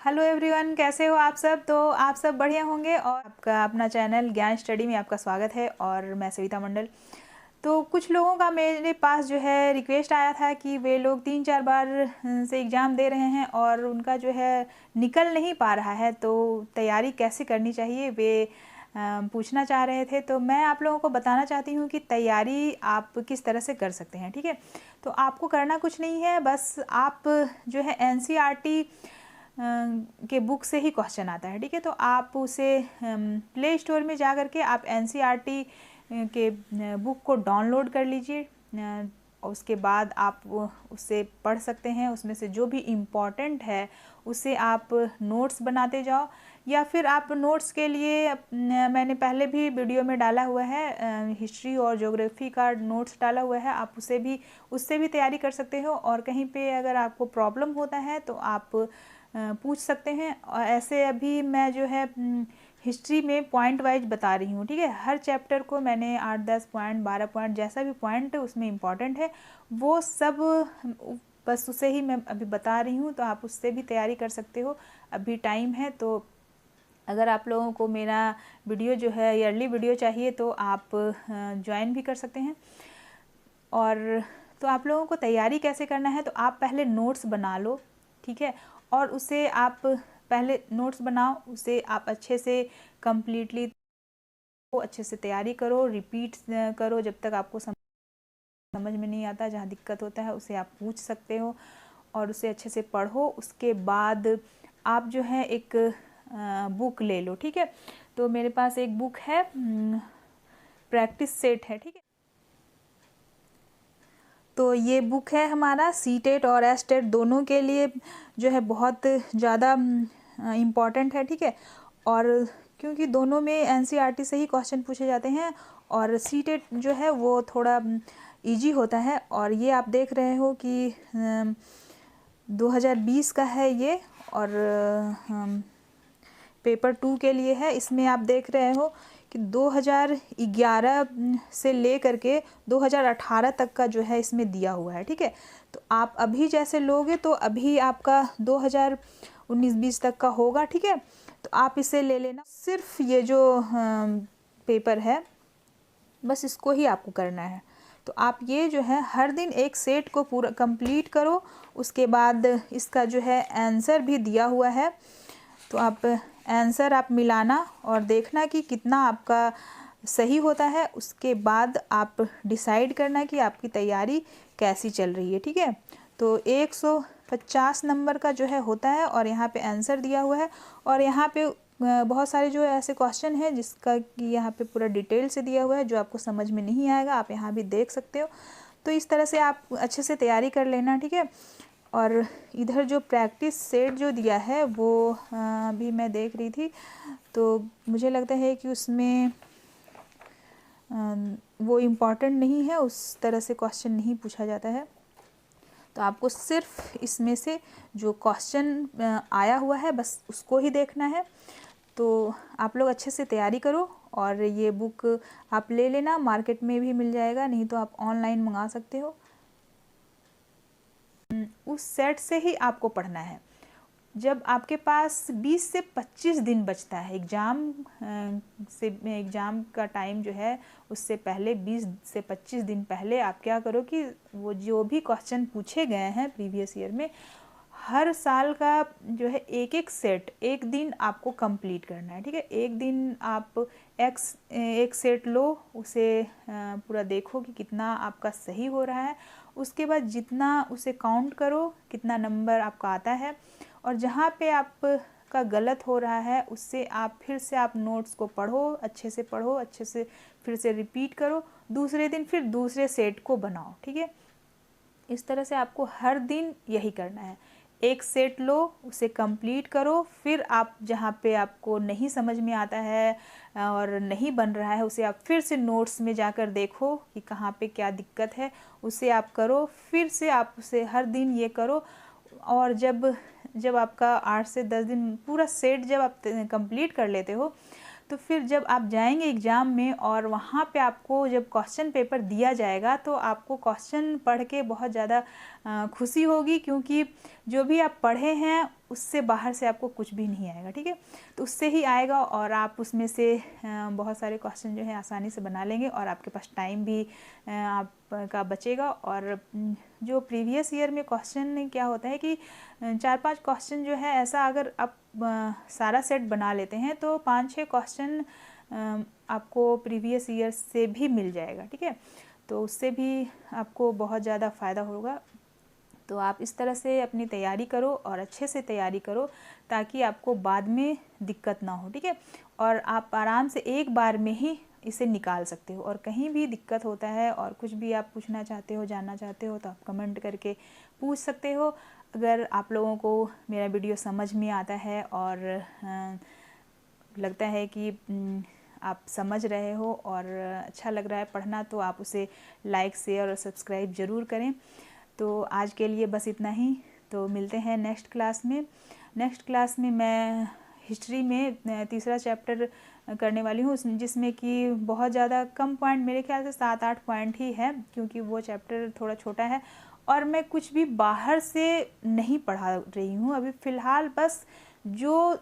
Hello everyone, कैसे हो आप सब। तो आप सब बढ़िया होंगे और आपका अपना चैनल ज्ञान स्टडी में आपका स्वागत है। और मैं सविता मंडल। तो कुछ लोगों का मेरे पास जो है रिक्वेस्ट आया था कि वे लोग 3-4 बार से एग्ज़ाम दे रहे हैं और उनका जो है निकल नहीं पा रहा है, तो तैयारी कैसे करनी चाहिए वे पूछना चाह रहे थे। तो मैं आप लोगों को बताना चाहती हूँ कि तैयारी आप किस तरह से कर सकते हैं। ठीक है, तो आपको करना कुछ नहीं है, बस आप जो है NCERT के बुक से ही क्वेश्चन आता है। ठीक है, तो आप उसे प्ले स्टोर में जा कर के आप NCERT के बुक को डाउनलोड कर लीजिए। उसके बाद आप उससे पढ़ सकते हैं। उसमें से जो भी इम्पॉर्टेंट है उसे आप नोट्स बनाते जाओ, या फिर आप नोट्स के लिए मैंने पहले भी वीडियो में डाला हुआ है, हिस्ट्री और ज्योग्राफी का नोट्स डाला हुआ है। आप उससे भी तैयारी कर सकते हो। और कहीं पे अगर आपको प्रॉब्लम होता है तो आप पूछ सकते हैं। और ऐसे अभी मैं जो है हिस्ट्री में पॉइंट वाइज बता रही हूँ। ठीक है, हर चैप्टर को मैंने 8-10 पॉइंट 12 पॉइंट जैसा भी पॉइंट उसमें इम्पॉर्टेंट है वो सब बस उसे ही मैं अभी बता रही हूँ। तो आप उससे भी तैयारी कर सकते हो, अभी टाइम है। तो अगर आप लोगों को मेरा वीडियो जो है ईयरली वीडियो चाहिए तो आप ज्वाइन भी कर सकते हैं। और तो आप लोगों को तैयारी कैसे करना है, तो आप पहले नोट्स बना लो। ठीक है, और उसे आप पहले नोट्स बनाओ, उसे आप अच्छे से कंप्लीटली अच्छे से तैयारी करो, रिपीट करो जब तक आपको समझ में नहीं आता। जहाँ दिक्कत होता है उसे आप पूछ सकते हो और उसे अच्छे से पढ़ो। उसके बाद आप जो है एक बुक ले लो। ठीक है, तो मेरे पास एक बुक है, प्रैक्टिस सेट है। ठीक है, तो ये बुक है हमारा सीटेट और एस्टेट दोनों के लिए जो है बहुत ज़्यादा इम्पॉर्टेंट है। ठीक है, और क्योंकि दोनों में NCERT से ही क्वेश्चन पूछे जाते हैं और सीटेट जो है वो थोड़ा इजी होता है। और ये आप देख रहे हो कि 2020 का है ये, और पेपर 2 के लिए है। इसमें आप देख रहे हो कि 2011 से ले करके 2018 तक का जो है इसमें दिया हुआ है। ठीक है, तो आप अभी जैसे लोगे तो अभी आपका 2019-20 तक का होगा। ठीक है, तो आप इसे ले लेना। सिर्फ ये जो पेपर है बस इसको ही आपको करना है। तो आप ये जो है हर दिन एक सेट को पूरा कंप्लीट करो। उसके बाद इसका जो है आंसर भी दिया हुआ है, तो आप आंसर आप मिलाना और देखना कि कितना आपका सही होता है। उसके बाद आप डिसाइड करना कि आपकी तैयारी कैसी चल रही है। ठीक है, तो 150 नंबर का जो है होता है और यहाँ पे आंसर दिया हुआ है। और यहाँ पे बहुत सारे जो ऐसे क्वेश्चन हैं जिसका कि यहाँ पे पूरा डिटेल से दिया हुआ है, जो आपको समझ में नहीं आएगा आप यहाँ भी देख सकते हो। तो इस तरह से आप अच्छे से तैयारी कर लेना। ठीक है, और इधर जो प्रैक्टिस सेट जो दिया है वो अभी मैं देख रही थी, तो मुझे लगता है कि उसमें वो इम्पॉर्टेंट नहीं है, उस तरह से क्वेश्चन नहीं पूछा जाता है। तो आपको सिर्फ इसमें से जो क्वेश्चन आया हुआ है बस उसको ही देखना है। तो आप लोग अच्छे से तैयारी करो और ये बुक आप ले लेना, मार्केट में भी मिल जाएगा, नहीं तो आप ऑनलाइन मंगा सकते हो। उस सेट से ही आपको पढ़ना है। जब आपके पास 20 से 25 दिन बचता है एग्ज़ाम का टाइम जो है, उससे पहले 20 से 25 दिन पहले आप क्या करो कि वो जो भी क्वेश्चन पूछे गए हैं प्रीवियस ईयर में, हर साल का जो है एक एक सेट एक दिन आपको कंप्लीट करना है। ठीक है, एक दिन आप एक सेट लो, उसे पूरा देखो कि कितना आपका सही हो रहा है। उसके बाद जितना उसे काउंट करो कितना नंबर आपका आता है, और जहाँ पे आपका गलत हो रहा है उससे आप फिर से आप नोट्स को पढ़ो, अच्छे से पढ़ो, अच्छे से फिर से रिपीट करो। दूसरे दिन फिर दूसरे सेट को बनाओ। ठीक है, इस तरह से आपको हर दिन यही करना है। एक सेट लो, उसे कंप्लीट करो, फिर आप जहाँ पे आपको नहीं समझ में आता है और नहीं बन रहा है उसे आप फिर से नोट्स में जाकर देखो कि कहाँ पे क्या दिक्कत है, उसे आप करो। फिर से आप उसे हर दिन ये करो, और जब आपका 8 से 10 दिन पूरा सेट जब आप कंप्लीट कर लेते हो, तो फिर जब आप जाएंगे एग्ज़ाम में और वहाँ पे आपको जब क्वेश्चन पेपर दिया जाएगा तो आपको क्वेश्चन पढ़ के बहुत ज़्यादा खुशी होगी, क्योंकि जो भी आप पढ़े हैं उससे बाहर से आपको कुछ भी नहीं आएगा, ठीक है। तो उससे ही आएगा और आप उसमें से बहुत सारे क्वेश्चन जो है आसानी से बना लेंगे और आपके पास टाइम भी आपका बचेगा। और जो प्रीवियस ईयर में क्वेश्चन क्या होता है कि 4-5 क्वेश्चन जो है ऐसा, अगर आप सारा सेट बना लेते हैं तो 5-6 क्वेश्चन आपको प्रीवियस ईयर से भी मिल जाएगा, ठीक है। तो उससे भी आपको बहुत ज़्यादा फ़ायदा होगा। तो आप इस तरह से अपनी तैयारी करो और अच्छे से तैयारी करो ताकि आपको बाद में दिक्कत ना हो, ठीक है। और आप आराम से एक बार में ही इसे निकाल सकते हो। और कहीं भी दिक्कत होता है और कुछ भी आप पूछना चाहते हो, जानना चाहते हो, तो आप कमेंट करके पूछ सकते हो। अगर आप लोगों को मेरा वीडियो समझ में आता है और लगता है कि आप समझ रहे हो और अच्छा लग रहा है पढ़ना, तो आप उसे लाइक, शेयर और सब्सक्राइब ज़रूर करें। तो आज के लिए बस इतना ही। तो मिलते हैं नेक्स्ट क्लास में। नेक्स्ट क्लास में मैं हिस्ट्री में तीसरा चैप्टर करने वाली हूँ, जिसमें कि बहुत ज़्यादा कम पॉइंट, मेरे ख्याल से 7-8 पॉइंट ही है, क्योंकि वो चैप्टर थोड़ा छोटा है और मैं कुछ भी बाहर से नहीं पढ़ा रही हूँ अभी फ़िलहाल। बस जो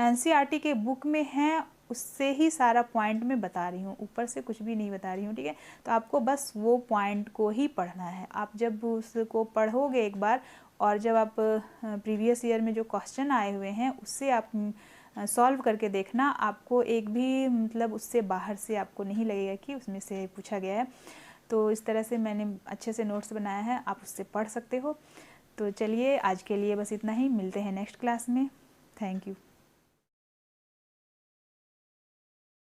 NCERT के बुक में हैं उससे ही सारा पॉइंट मैं बता रही हूँ, ऊपर से कुछ भी नहीं बता रही हूँ, ठीक है। तो आपको बस वो पॉइंट को ही पढ़ना है। आप जब उसको पढ़ोगे एक बार और जब आप प्रीवियस ईयर में जो क्वेश्चन आए हुए हैं उससे आप सॉल्व करके देखना, आपको एक भी मतलब उससे बाहर से आपको नहीं लगेगा कि उसमें से पूछा गया है। तो इस तरह से मैंने अच्छे से नोट्स बनाया है, आप उससे पढ़ सकते हो। तो चलिए आज के लिए बस इतना ही, मिलते हैं नेक्स्ट क्लास में। Thank you.